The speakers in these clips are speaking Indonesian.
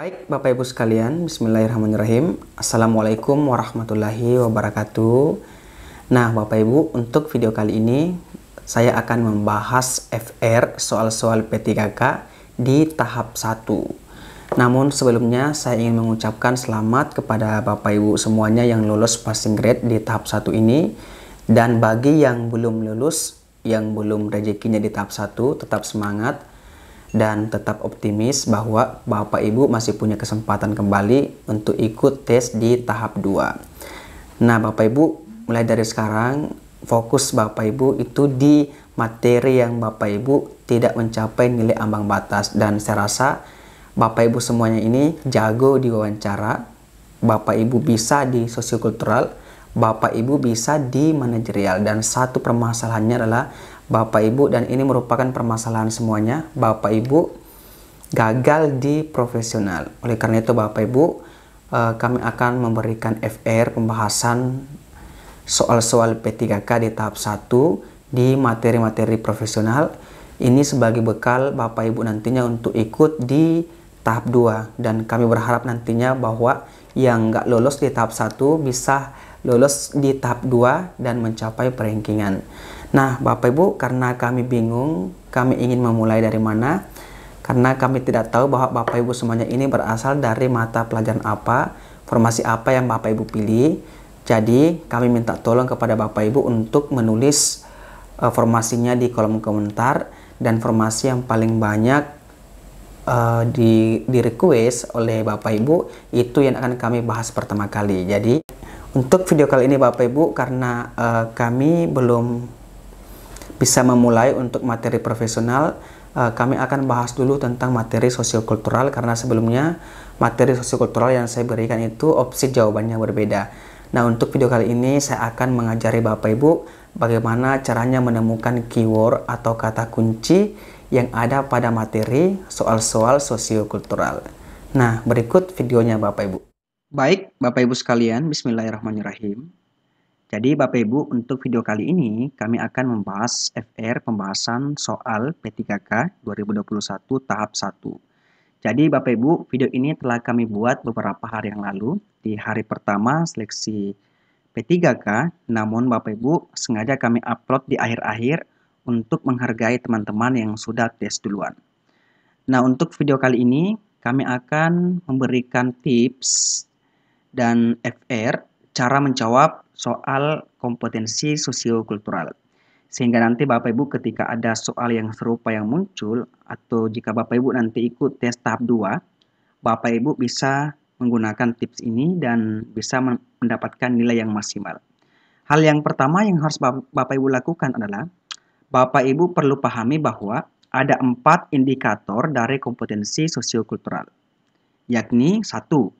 Baik, Bapak Ibu sekalian, Bismillahirrahmanirrahim. Assalamualaikum warahmatullahi wabarakatuh. Nah, Bapak Ibu, untuk video kali ini saya akan membahas FR soal-soal P3K di tahap 1. Namun sebelumnya saya ingin mengucapkan selamat kepada Bapak Ibu semuanya yang lulus passing grade di tahap 1 ini. Dan bagi yang belum lulus, yang belum rezekinya di tahap 1, tetap semangat dan tetap optimis bahwa Bapak Ibu masih punya kesempatan kembali untuk ikut tes di tahap 2. Nah, Bapak Ibu, mulai dari sekarang fokus Bapak Ibu itu di materi yang Bapak Ibu tidak mencapai nilai ambang batas, dan saya rasa Bapak Ibu semuanya ini jago di wawancara, Bapak Ibu bisa di sosiokultural, Bapak Ibu bisa di manajerial, dan satu permasalahannya adalah Bapak Ibu, dan ini merupakan permasalahan semuanya, Bapak Ibu gagal di profesional. Oleh karena itu Bapak Ibu, kami akan memberikan FR pembahasan soal-soal P3K di tahap 1 di materi-materi profesional. Ini sebagai bekal Bapak Ibu nantinya untuk ikut di tahap 2, dan kami berharap nantinya bahwa yang nggak lolos di tahap 1 bisa lolos di tahap 2 dan mencapai perankingan. Nah, Bapak Ibu, karena kami bingung, kami ingin memulai dari mana, karena kami tidak tahu bahwa Bapak Ibu semuanya ini berasal dari mata pelajaran apa, formasi apa yang Bapak Ibu pilih. Jadi, kami minta tolong kepada Bapak Ibu untuk menulis formasinya di kolom komentar, dan formasi yang paling banyak di request oleh Bapak Ibu itu yang akan kami bahas pertama kali. Jadi, untuk video kali ini Bapak Ibu, karena kami belum bisa memulai untuk materi profesional, kami akan bahas dulu tentang materi sosiokultural, karena sebelumnya materi sosiokultural yang saya berikan itu opsi jawabannya berbeda. Nah, untuk video kali ini saya akan mengajari Bapak Ibu bagaimana caranya menemukan keyword atau kata kunci yang ada pada materi soal-soal sosiokultural. Nah, berikut videonya Bapak Ibu. Baik, Bapak Ibu sekalian, Bismillahirrahmanirrahim. Jadi Bapak Ibu, untuk video kali ini kami akan membahas FR pembahasan soal P3K 2021 tahap 1. Jadi Bapak Ibu, video ini telah kami buat beberapa hari yang lalu di hari pertama seleksi P3K, namun Bapak Ibu sengaja kami upload di akhir-akhir untuk menghargai teman-teman yang sudah tes duluan. Nah, untuk video kali ini kami akan memberikan tips dan FR cara menjawab soal kompetensi sosiokultural. Sehingga nanti Bapak Ibu ketika ada soal yang serupa yang muncul, atau jika Bapak Ibu nanti ikut tes tahap 2, Bapak Ibu bisa menggunakan tips ini dan bisa mendapatkan nilai yang maksimal. Hal yang pertama yang harus Bapak Ibu lakukan adalah Bapak Ibu perlu pahami bahwa ada 4 indikator dari kompetensi sosiokultural, yakni 1.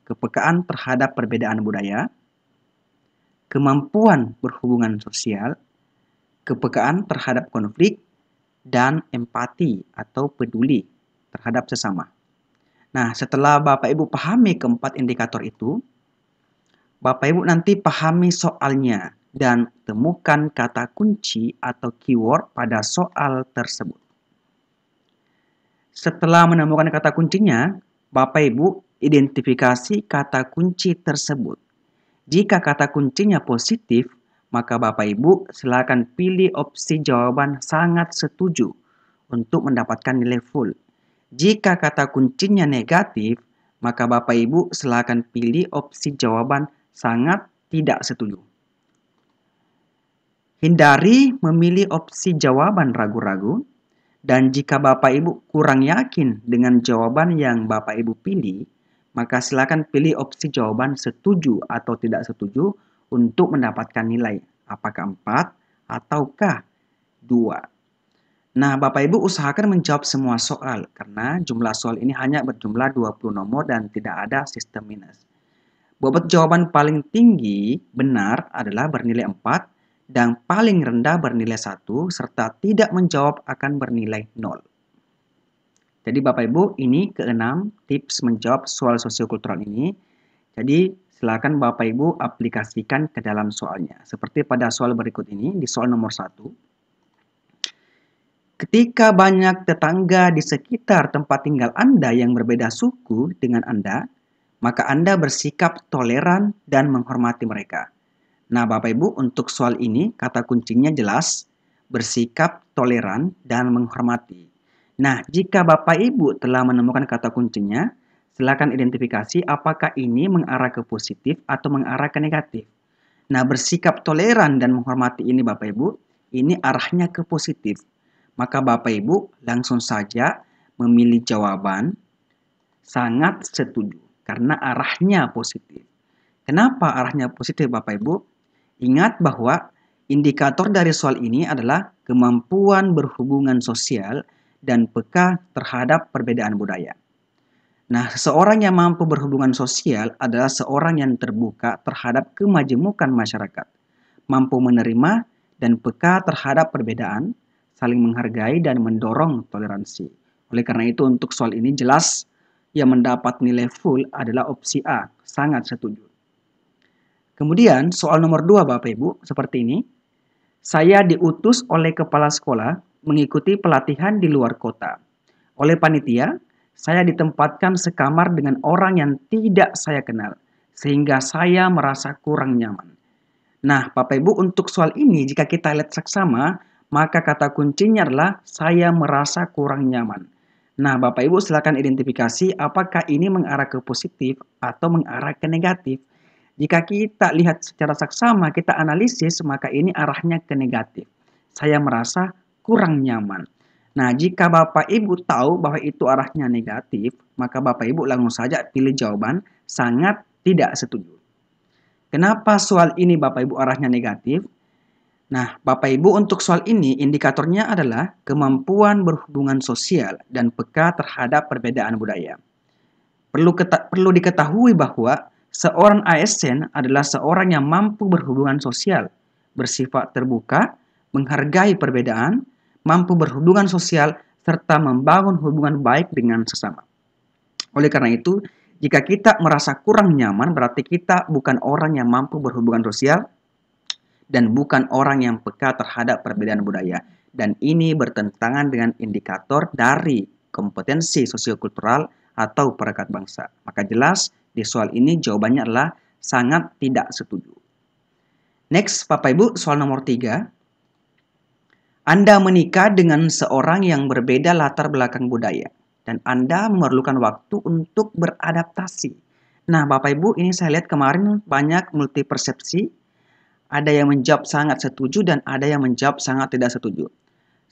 Kepekaan terhadap perbedaan budaya, kemampuan berhubungan sosial, kepekaan terhadap konflik, dan empati atau peduli terhadap sesama. Nah, setelah Bapak Ibu pahami keempat indikator itu, Bapak Ibu nanti pahami soalnya dan temukan kata kunci atau keyword pada soal tersebut. Setelah menemukan kata kuncinya, Bapak Ibu identifikasi kata kunci tersebut. Jika kata kuncinya positif, maka Bapak Ibu silakan pilih opsi jawaban sangat setuju untuk mendapatkan nilai full. Jika kata kuncinya negatif, maka Bapak Ibu silakan pilih opsi jawaban sangat tidak setuju. Hindari memilih opsi jawaban ragu-ragu, dan jika Bapak Ibu kurang yakin dengan jawaban yang Bapak Ibu pilih, maka silakan pilih opsi jawaban setuju atau tidak setuju untuk mendapatkan nilai, apakah 4 ataukah 2. Nah, Bapak Ibu usahakan menjawab semua soal, karena jumlah soal ini hanya berjumlah 20 nomor dan tidak ada sistem minus. Bobot jawaban paling tinggi benar adalah bernilai 4, dan paling rendah bernilai 1, serta tidak menjawab akan bernilai 0. Jadi Bapak Ibu, ini keenam tips menjawab soal sosiokultural ini. Jadi silakan Bapak Ibu aplikasikan ke dalam soalnya. Seperti pada soal berikut ini, di soal nomor 1. Ketika banyak tetangga di sekitar tempat tinggal Anda yang berbeda suku dengan Anda, maka Anda bersikap toleran dan menghormati mereka. Nah, Bapak Ibu, untuk soal ini kata kuncinya jelas, bersikap toleran dan menghormati. Nah, jika Bapak Ibu telah menemukan kata kuncinya, silakan identifikasi apakah ini mengarah ke positif atau mengarah ke negatif. Nah, bersikap toleran dan menghormati ini Bapak Ibu, ini arahnya ke positif. Maka Bapak Ibu langsung saja memilih jawaban sangat setuju karena arahnya positif. Kenapa arahnya positif Bapak Ibu? Ingat bahwa indikator dari soal ini adalah kemampuan berhubungan sosial dan peka terhadap perbedaan budaya. Nah, seseorang yang mampu berhubungan sosial adalah seorang yang terbuka terhadap kemajemukan masyarakat, mampu menerima dan peka terhadap perbedaan, saling menghargai dan mendorong toleransi. Oleh karena itu, untuk soal ini jelas yang mendapat nilai full adalah opsi A, sangat setuju. Kemudian soal nomor 2 Bapak Ibu, seperti ini. Saya diutus oleh kepala sekolah mengikuti pelatihan di luar kota. Oleh panitia, saya ditempatkan sekamar dengan orang yang tidak saya kenal, sehingga saya merasa kurang nyaman. Nah, Bapak Ibu, untuk soal ini jika kita lihat seksama, maka kata kuncinya adalah saya merasa kurang nyaman. Nah, Bapak Ibu silakan identifikasi apakah ini mengarah ke positif atau mengarah ke negatif. Jika kita lihat secara saksama, kita analisis, maka ini arahnya ke negatif. Saya merasa kurang nyaman. Nah, jika Bapak Ibu tahu bahwa itu arahnya negatif, maka Bapak Ibu langsung saja pilih jawaban sangat tidak setuju. Kenapa soal ini Bapak Ibu arahnya negatif? Nah, Bapak Ibu untuk soal ini indikatornya adalah kemampuan berhubungan sosial dan peka terhadap perbedaan budaya. Perlu diketahui bahwa seorang ASN adalah seorang yang mampu berhubungan sosial, bersifat terbuka, menghargai perbedaan, mampu berhubungan sosial, serta membangun hubungan baik dengan sesama. Oleh karena itu, jika kita merasa kurang nyaman, berarti kita bukan orang yang mampu berhubungan sosial dan bukan orang yang peka terhadap perbedaan budaya. Dan ini bertentangan dengan indikator dari kompetensi sosiokultural atau perekat bangsa. Maka jelas di soal ini jawabannya adalah sangat tidak setuju. Next, Bapak Ibu, soal nomor 3. Anda menikah dengan seorang yang berbeda latar belakang budaya dan Anda memerlukan waktu untuk beradaptasi. Nah, Bapak Ibu, ini saya lihat kemarin banyak multi persepsi. Ada yang menjawab sangat setuju dan ada yang menjawab sangat tidak setuju.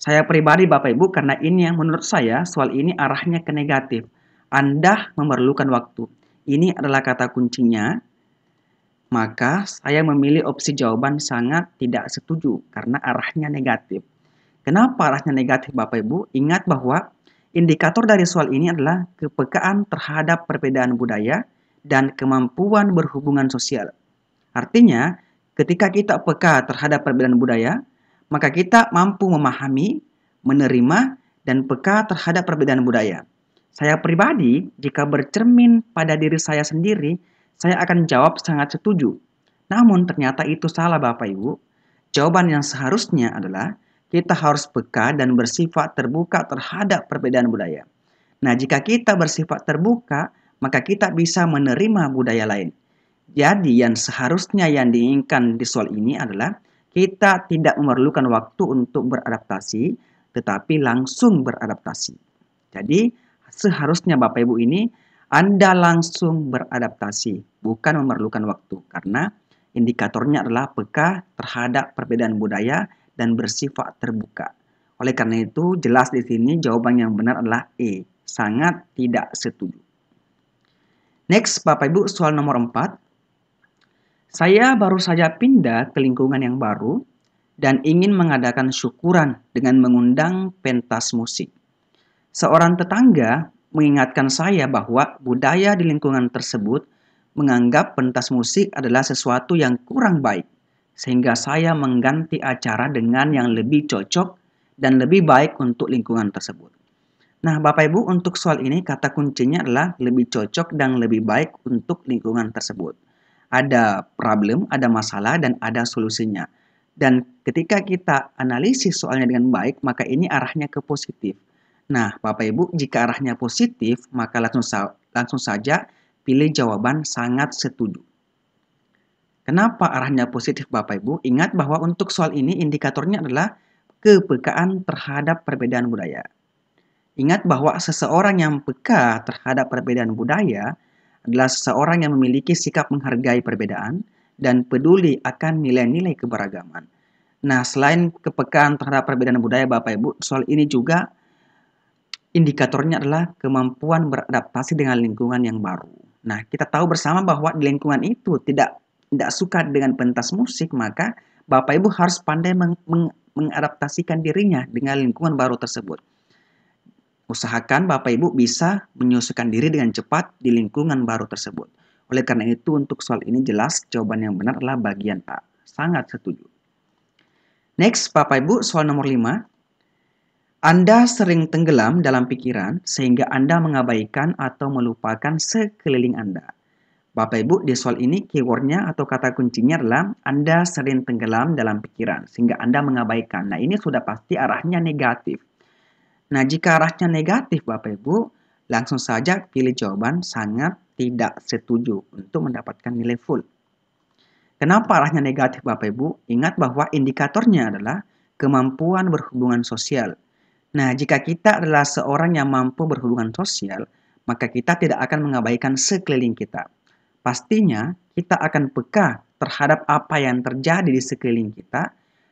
Saya pribadi Bapak Ibu, karena ini yang menurut saya soal ini arahnya ke negatif. Anda memerlukan waktu. Ini adalah kata kuncinya. Maka saya memilih opsi jawaban sangat tidak setuju karena arahnya negatif. Kenapa arahnya negatif Bapak Ibu? Ingat bahwa indikator dari soal ini adalah kepekaan terhadap perbedaan budaya dan kemampuan berhubungan sosial. Artinya, ketika kita peka terhadap perbedaan budaya, maka kita mampu memahami, menerima, dan peka terhadap perbedaan budaya. Saya pribadi, jika bercermin pada diri saya sendiri, saya akan jawab sangat setuju. Namun ternyata itu salah Bapak Ibu. Jawaban yang seharusnya adalah kita harus peka dan bersifat terbuka terhadap perbedaan budaya. Nah, jika kita bersifat terbuka, maka kita bisa menerima budaya lain. Jadi yang seharusnya yang diinginkan di soal ini adalah kita tidak memerlukan waktu untuk beradaptasi, tetapi langsung beradaptasi. Jadi seharusnya Bapak Ibu ini Anda langsung beradaptasi, bukan memerlukan waktu. Karena indikatornya adalah peka terhadap perbedaan budaya dan bersifat terbuka. Oleh karena itu jelas di sini jawaban yang benar adalah E, sangat tidak setuju. Next Bapak Ibu soal nomor 4. Saya baru saja pindah ke lingkungan yang baru dan ingin mengadakan syukuran dengan mengundang pentas musik. Seorang tetangga mengingatkan saya bahwa budaya di lingkungan tersebut menganggap pentas musik adalah sesuatu yang kurang baik, sehingga saya mengganti acara dengan yang lebih cocok dan lebih baik untuk lingkungan tersebut. Nah, Bapak Ibu, untuk soal ini kata kuncinya adalah lebih cocok dan lebih baik untuk lingkungan tersebut. Ada problem, ada masalah, dan ada solusinya. Dan ketika kita analisis soalnya dengan baik, maka ini arahnya ke positif. Nah, Bapak Ibu, jika arahnya positif, maka langsung saja pilih jawaban sangat setuju. Kenapa arahnya positif Bapak Ibu? Ingat bahwa untuk soal ini indikatornya adalah kepekaan terhadap perbedaan budaya. Ingat bahwa seseorang yang peka terhadap perbedaan budaya adalah seseorang yang memiliki sikap menghargai perbedaan dan peduli akan nilai-nilai keberagaman. Nah, selain kepekaan terhadap perbedaan budaya Bapak Ibu, soal ini juga indikatornya adalah kemampuan beradaptasi dengan lingkungan yang baru. Nah, kita tahu bersama bahwa di lingkungan itu tidak suka dengan pentas musik, maka Bapak Ibu harus pandai mengadaptasikan dirinya dengan lingkungan baru tersebut. Usahakan Bapak Ibu bisa menyesuaikan diri dengan cepat di lingkungan baru tersebut. Oleh karena itu, untuk soal ini jelas jawaban yang benar adalah bagian A. Sangat setuju. Next, Bapak Ibu, soal nomor 5. Anda sering tenggelam dalam pikiran sehingga Anda mengabaikan atau melupakan sekeliling Anda. Bapak Ibu, di soal ini keywordnya atau kata kuncinya adalah Anda sering tenggelam dalam pikiran sehingga Anda mengabaikan. Nah, ini sudah pasti arahnya negatif. Nah, jika arahnya negatif Bapak Ibu, langsung saja pilih jawaban sangat tidak setuju untuk mendapatkan nilai full. Kenapa arahnya negatif Bapak Ibu? Ingat bahwa indikatornya adalah kemampuan berhubungan sosial. Nah, jika kita adalah seorang yang mampu berhubungan sosial, maka kita tidak akan mengabaikan sekeliling kita. Pastinya, kita akan peka terhadap apa yang terjadi di sekeliling kita,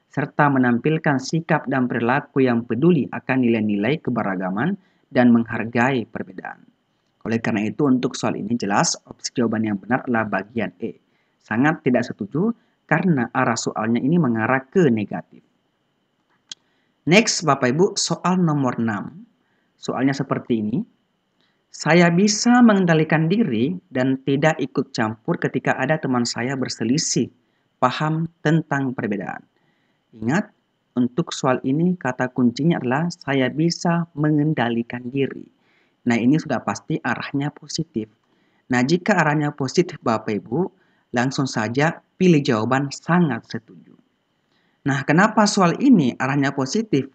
serta menampilkan sikap dan perilaku yang peduli akan nilai-nilai keberagaman dan menghargai perbedaan. Oleh karena itu, untuk soal ini jelas opsi jawaban yang benar adalah bagian E. Sangat tidak setuju karena arah soalnya ini mengarah ke negatif. Next, Bapak Ibu, soal nomor 6. Soalnya seperti ini. Saya bisa mengendalikan diri dan tidak ikut campur ketika ada teman saya berselisih paham tentang perbedaan. Ingat, untuk soal ini kata kuncinya adalah saya bisa mengendalikan diri. Nah, ini sudah pasti arahnya positif. Nah, jika arahnya positif Bapak Ibu, langsung saja pilih jawaban sangat setuju. Nah, kenapa soal ini arahnya positif?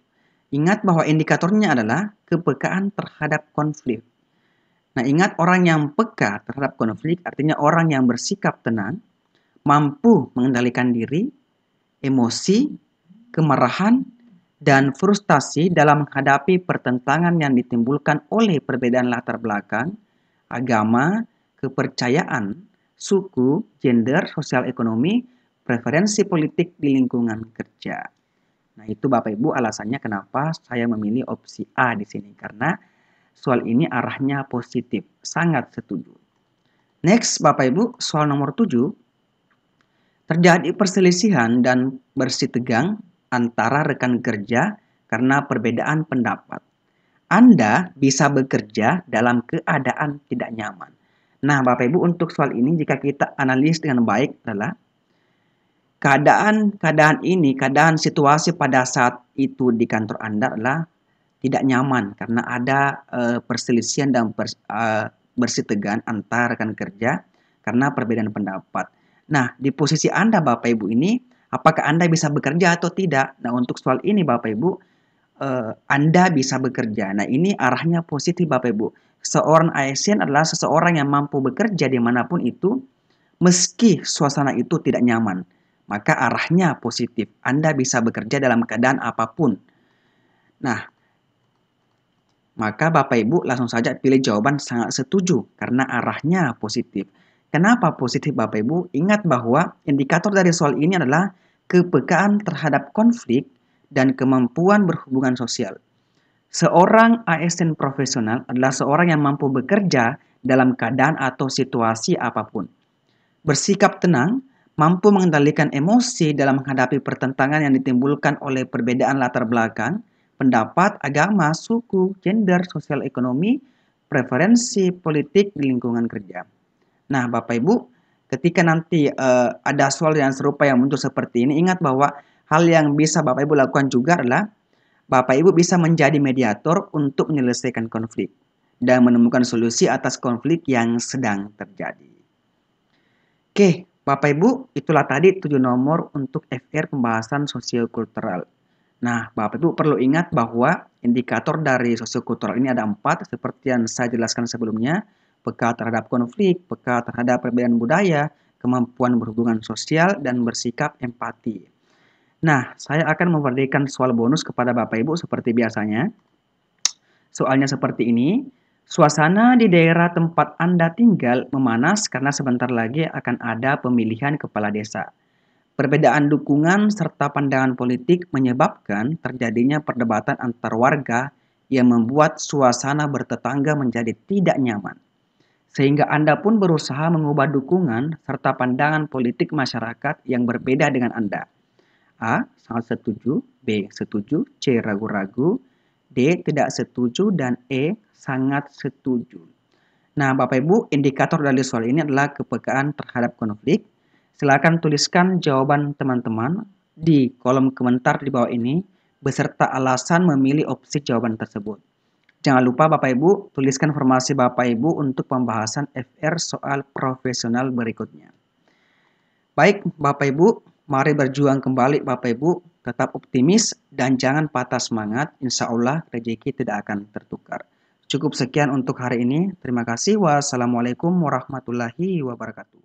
Ingat bahwa indikatornya adalah kepekaan terhadap konflik. Nah, ingat orang yang peka terhadap konflik artinya orang yang bersikap tenang, mampu mengendalikan diri, emosi, kemarahan, dan frustasi dalam menghadapi pertentangan yang ditimbulkan oleh perbedaan latar belakang, agama, kepercayaan, suku, gender, sosial ekonomi, preferensi politik di lingkungan kerja. Nah, itu Bapak Ibu alasannya kenapa saya memilih opsi A di sini. Karena soal ini arahnya positif. Sangat setuju. Next, Bapak Ibu, soal nomor 7. Terjadi perselisihan dan bersih tegang antara rekan kerja karena perbedaan pendapat. Anda bisa bekerja dalam keadaan tidak nyaman. Nah, Bapak Ibu, untuk soal ini jika kita analis dengan baik adalah keadaan situasi pada saat itu di kantor Anda adalah tidak nyaman karena ada perselisihan dan bersitegan antara rekan kerja karena perbedaan pendapat. Nah, di posisi Anda Bapak Ibu ini, apakah Anda bisa bekerja atau tidak? Nah, untuk soal ini Bapak Ibu, Anda bisa bekerja. Nah, ini arahnya positif Bapak Ibu. Seorang ASN adalah seseorang yang mampu bekerja dimanapun itu, meski suasana itu tidak nyaman. Maka arahnya positif. Anda bisa bekerja dalam keadaan apapun. Nah, maka Bapak Ibu langsung saja pilih jawaban sangat setuju karena arahnya positif. Kenapa positif Bapak Ibu? Ingat bahwa indikator dari soal ini adalah kepekaan terhadap konflik dan kemampuan berhubungan sosial. Seorang ASN profesional adalah seorang yang mampu bekerja dalam keadaan atau situasi apapun. Bersikap tenang, mampu mengendalikan emosi dalam menghadapi pertentangan yang ditimbulkan oleh perbedaan latar belakang, pendapat, agama, suku, gender, sosial ekonomi, preferensi politik di lingkungan kerja. Nah, Bapak Ibu, ketika nanti ada soal yang serupa yang muncul seperti ini, ingat bahwa hal yang bisa Bapak Ibu lakukan juga adalah Bapak Ibu bisa menjadi mediator untuk menyelesaikan konflik dan menemukan solusi atas konflik yang sedang terjadi. Oke, Bapak Ibu, itulah tadi 7 nomor untuk FR pembahasan sosiokultural. Nah, Bapak Ibu perlu ingat bahwa indikator dari sosiokultural ini ada 4, seperti yang saya jelaskan sebelumnya: peka terhadap konflik, peka terhadap perbedaan budaya, kemampuan berhubungan sosial, dan bersikap empati. Nah, saya akan memberikan soal bonus kepada Bapak Ibu seperti biasanya. Soalnya seperti ini: suasana di daerah tempat Anda tinggal memanas karena sebentar lagi akan ada pemilihan kepala desa. Perbedaan dukungan serta pandangan politik menyebabkan terjadinya perdebatan antar warga yang membuat suasana bertetangga menjadi tidak nyaman. Sehingga Anda pun berusaha mengubah dukungan serta pandangan politik masyarakat yang berbeda dengan Anda. A. Sangat setuju, B. Setuju, C. Ragu-ragu, D. Tidak setuju, dan E. Sangat setuju. Nah, Bapak Ibu, indikator dari soal ini adalah kepekaan terhadap konflik. Silakan tuliskan jawaban teman-teman di kolom komentar di bawah ini beserta alasan memilih opsi jawaban tersebut. Jangan lupa Bapak Ibu, tuliskan informasi Bapak Ibu untuk pembahasan FR soal profesional berikutnya. Baik Bapak Ibu, mari berjuang kembali Bapak Ibu, tetap optimis dan jangan patah semangat, insya Allah rezeki tidak akan tertukar. Cukup sekian untuk hari ini, terima kasih, wassalamualaikum warahmatullahi wabarakatuh.